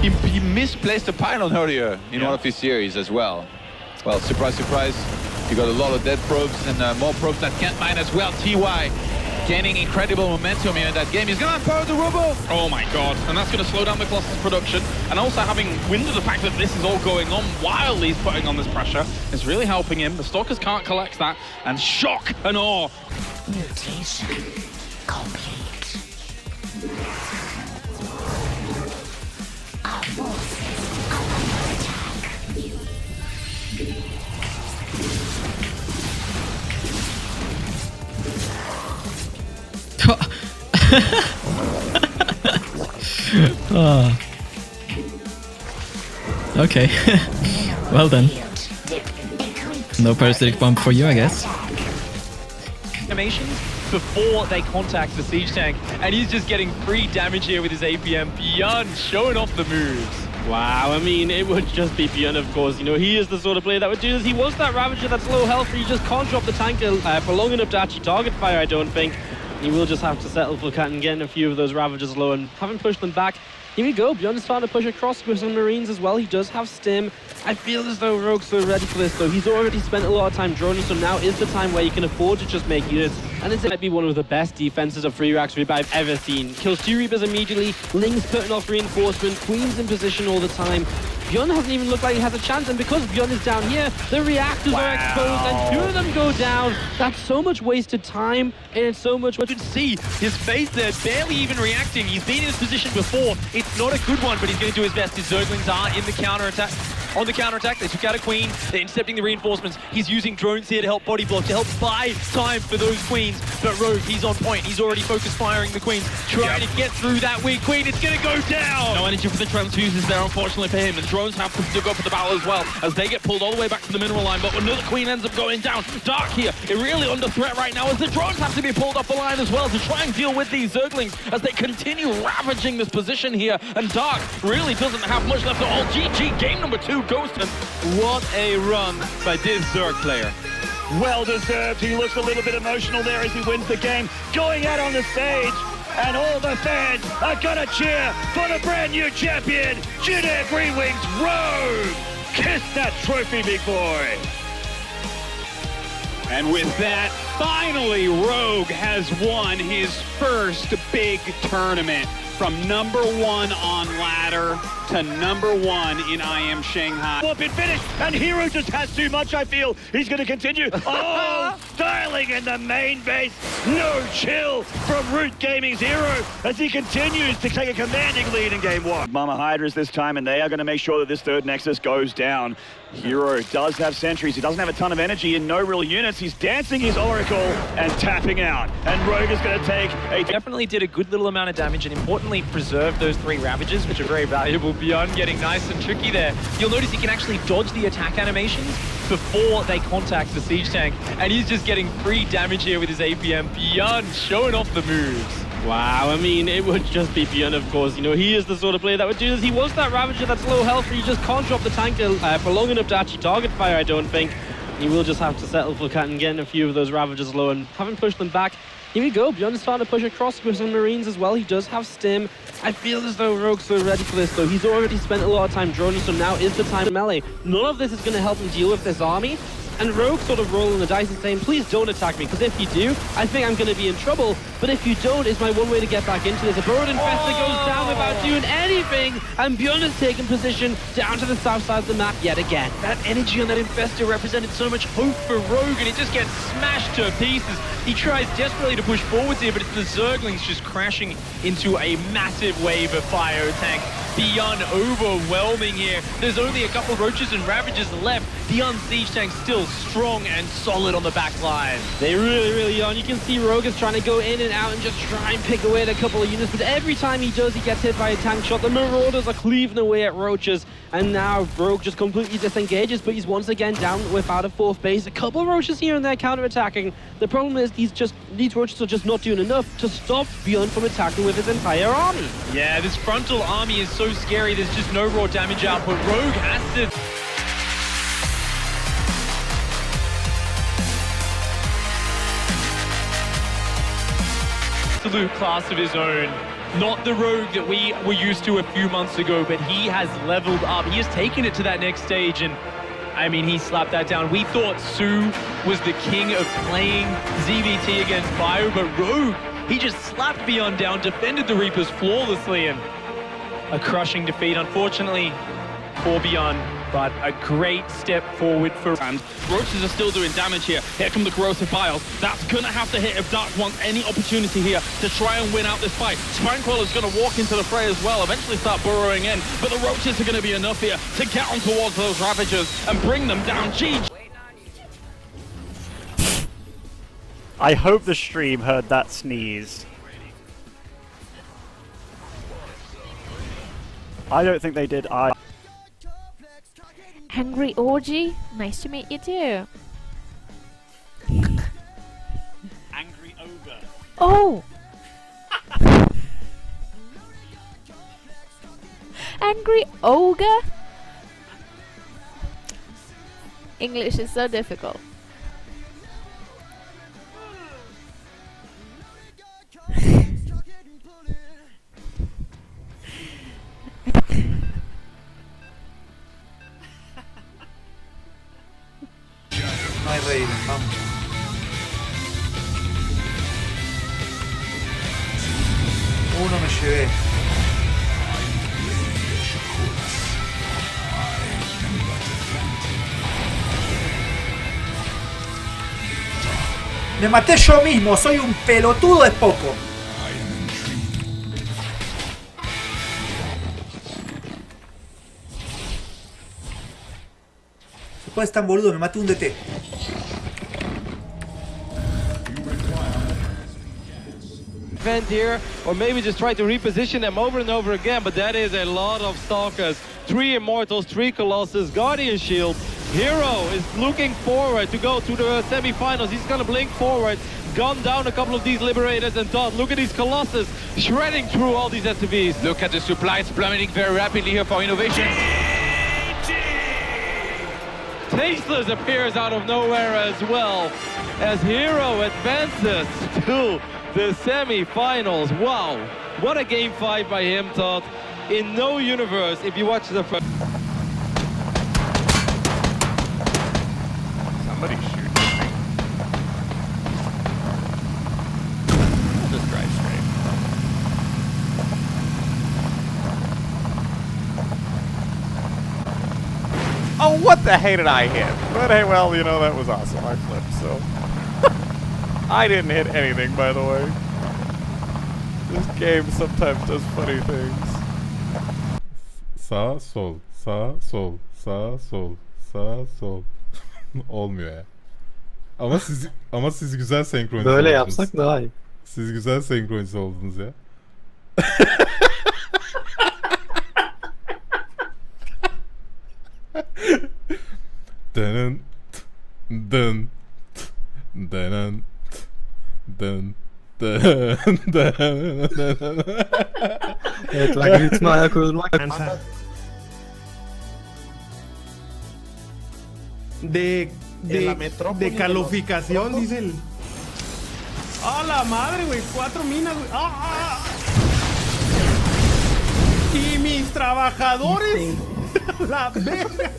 He misplaced a pylon earlier in one of his series as well. Well, surprise, surprise. You got a lot of dead probes and more probes that can't mine as well. TY gaining incredible momentum here in that game. He's going to unpower the Robo. Oh my god, and that's going to slow down the Colossus production. And also having wind of the fact that this is all going on while he's putting on this pressure is really helping him. The Stalkers can't collect that, and shock and awe. Mutation complete. Our forces are under Oh. Okay. Well then. No parasitic bomb for you, I guess. Animations before they contact the siege tank, and he's just getting free damage here with his APM. ByuN showing off the moves. Wow, I mean, it would just be ByuN, of course. You know, he is the sort of player that would do this. He wants that Ravager that's low health, but you just can't drop the tank for long enough to actually target fire, I don't think. He will just have to settle for getting a few of those Ravagers low and haven't pushed them back. Here we go, ByuN is starting to push across with some Marines as well. He does have Stim. I feel as though Rogue's so ready for this though. He's already spent a lot of time droning, so now is the time where you can afford to just make units. And this might be one of the best defenses of free Rax Reap I've ever seen. Kills 2 Reapers immediately, Ling's putting off reinforcement, Queen's in position all the time. ByuN hasn't even looked like he has a chance, and because ByuN is down here, the reactors are exposed, and 2 of them go down. That's so much wasted time, and it's so much... You can see his face there, barely even reacting. He's been in this position before. It's not a good one, but he's going to do his best. His Zerglings are in the counter-attack. On the counter-attack, they took out a Queen. They're intercepting the reinforcements. He's using drones here to help body block, to help buy time for those Queens. But Rogue, he's on point. He's already focused firing the Queens, trying to get through that weak Queen. It's going to go down! No energy for the transfuses there, unfortunately for him. And drones have to go for the battle as well, as they get pulled all the way back to the mineral line. But another Queen ends up going down. Dark here, it really under threat right now, as the drones have to be pulled off the line as well to try and deal with these Zerglings as they continue ravaging this position here. And Dark really doesn't have much left at all. GG, game number 2 goes to... What a run by this Zerg player. Well deserved. He looks a little bit emotional there as he wins the game. Going out on the stage, and all the fans are gonna cheer for the brand new champion, Junior Green Wings Rogue. Kiss that trophy, big boy. And with that, finally Rogue has won his first big tournament. From #1 on ladder to #1 in IM Shanghai. Well, been finished, and Hero just has too much, I feel. He's going to continue. Oh, styling in the main base. No chill from Root Gaming's Hero as he continues to take a commanding lead in game 1. Mama Hydras this time, and they are going to make sure that this third Nexus goes down. Hero does have sentries. He doesn't have a ton of energy and no real units. He's dancing his Oracle and tapping out. And Rogue is going to take a... Definitely did a good little amount of damage, and importantly preserved those 3 Ravagers, which are very valuable. ByuN getting nice and tricky there. You'll notice he can actually dodge the attack animations before they contact the siege tank, and he's just getting free damage here with his APM. ByuN showing off the moves. Wow, I mean, it would just be ByuN, of course. You know, he is the sort of player that would do this. He wants that Ravager that's low health, but you just can't drop the tank for long enough to actually target fire, I don't think. He will just have to settle for getting a few of those Ravagers low and haven't pushed them back. Here we go, ByuN is starting to push across with some Marines as well. He does have Stim. I feel as though Rogue's so ready for this though. He's already spent a lot of time droning, so now is the time to melee. None of this is going to help him deal with this army. And Rogue sort of rolling the dice and saying, please don't attack me, because if you do, I think I'm going to be in trouble. But if you don't, it's my one way to get back into this. A Burrowed Infestor goes down without doing anything, and ByuN is taking position down to the south side of the map yet again. That energy on that Infestor represented so much hope for Rogue, and it just gets smashed to pieces. He tries desperately to push forwards here, but it's the Zerglings just crashing into a massive wave of fire tank. ByuN overwhelming here. There's only a couple Roaches and Ravagers left. ByuN siege tank still strong and solid on the back line. They really are. You can see Rogue is trying to go in and out and just try and pick away at a couple of units, but every time he does, he gets hit by a tank shot. The Marauders are cleaving away at Roaches, and now Rogue just completely disengages, but he's once again down without a 4th base. A couple of Roaches here and there counter-attacking. The problem is these Roaches are just not doing enough to stop ByuN from attacking with his entire army. Yeah, this frontal army is so scary. There's just no raw damage output. Rogue has to... absolute class of his own. Not the rogue that we were used to a few months ago, but he has leveled up. He has taken it to that next stage, and I mean, he slapped that down. We thought Su was the king of playing ZVT against ByuN, but Rogue, he just slapped ByuN down, defended the Reapers flawlessly, and a crushing defeat, unfortunately, for ByuN. But a great step forward for... And Roaches are still doing damage here. Here come the corrosive biles. That's gonna have to hit if Dark wants any opportunity here to try and win out this fight. Spanquiller's gonna walk into the fray as well, eventually start burrowing in, but the Roaches are gonna be enough here to get on towards those Ravagers and bring them down. GG. I hope the stream heard that sneeze. I don't think they did. Angry Orgy, nice to meet you too. Angry ogre. Oh! Angry ogre? English is so difficult. No hay Raven, vamos. Uno me llevé. Me maté yo mismo, soy un pelotudo de poco. Se puede estar tan boludo, me maté un DT. Defend here, or maybe just try to reposition them over and over again, but that is a lot of Stalkers. 3 Immortals, 3 Colossus, Guardian Shield. Hero is looking forward to go to the semifinals. He's gonna blink forward, gun down a couple of these Liberators, and Todd, look at these Colossus shredding through all these SCVs. Look at the supply, it's plummeting very rapidly here for Innovation. Tasteless appears out of nowhere as well, as Hero advances to the semi-finals. Wow, what a game 5 by him, Todd. In no universe, if you watch the first... Somebody shoot this thing. Just drive straight. Oh, what the hey did I hit? But hey, well, you know, that was awesome. I flipped, so... I didn't hit anything, by the way. This game sometimes does funny things. Sağ, sol, sağ, sol, sağ, sol, sağ, sol. Olmuyor ya. Ama siz güzel senkronize oldunuz. Böyle yapsak daha iyi. Siz güzel senkronize oldunuz ya. Dın dın dın dın dın dın. Evet, ben ritme ayak uydurmak. De calificación, dice el... ¡Ah, la madre, güey! 4 minas, güey. ¡Ah! Y mis trabajadores. La verga.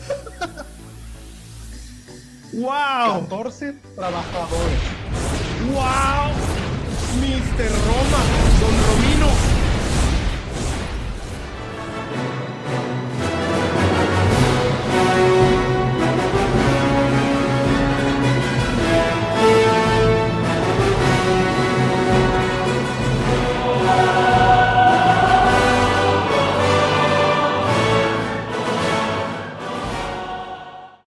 ¡Wow! 14 trabajadores. ¡Wow! Mr. Roma, Don Romino.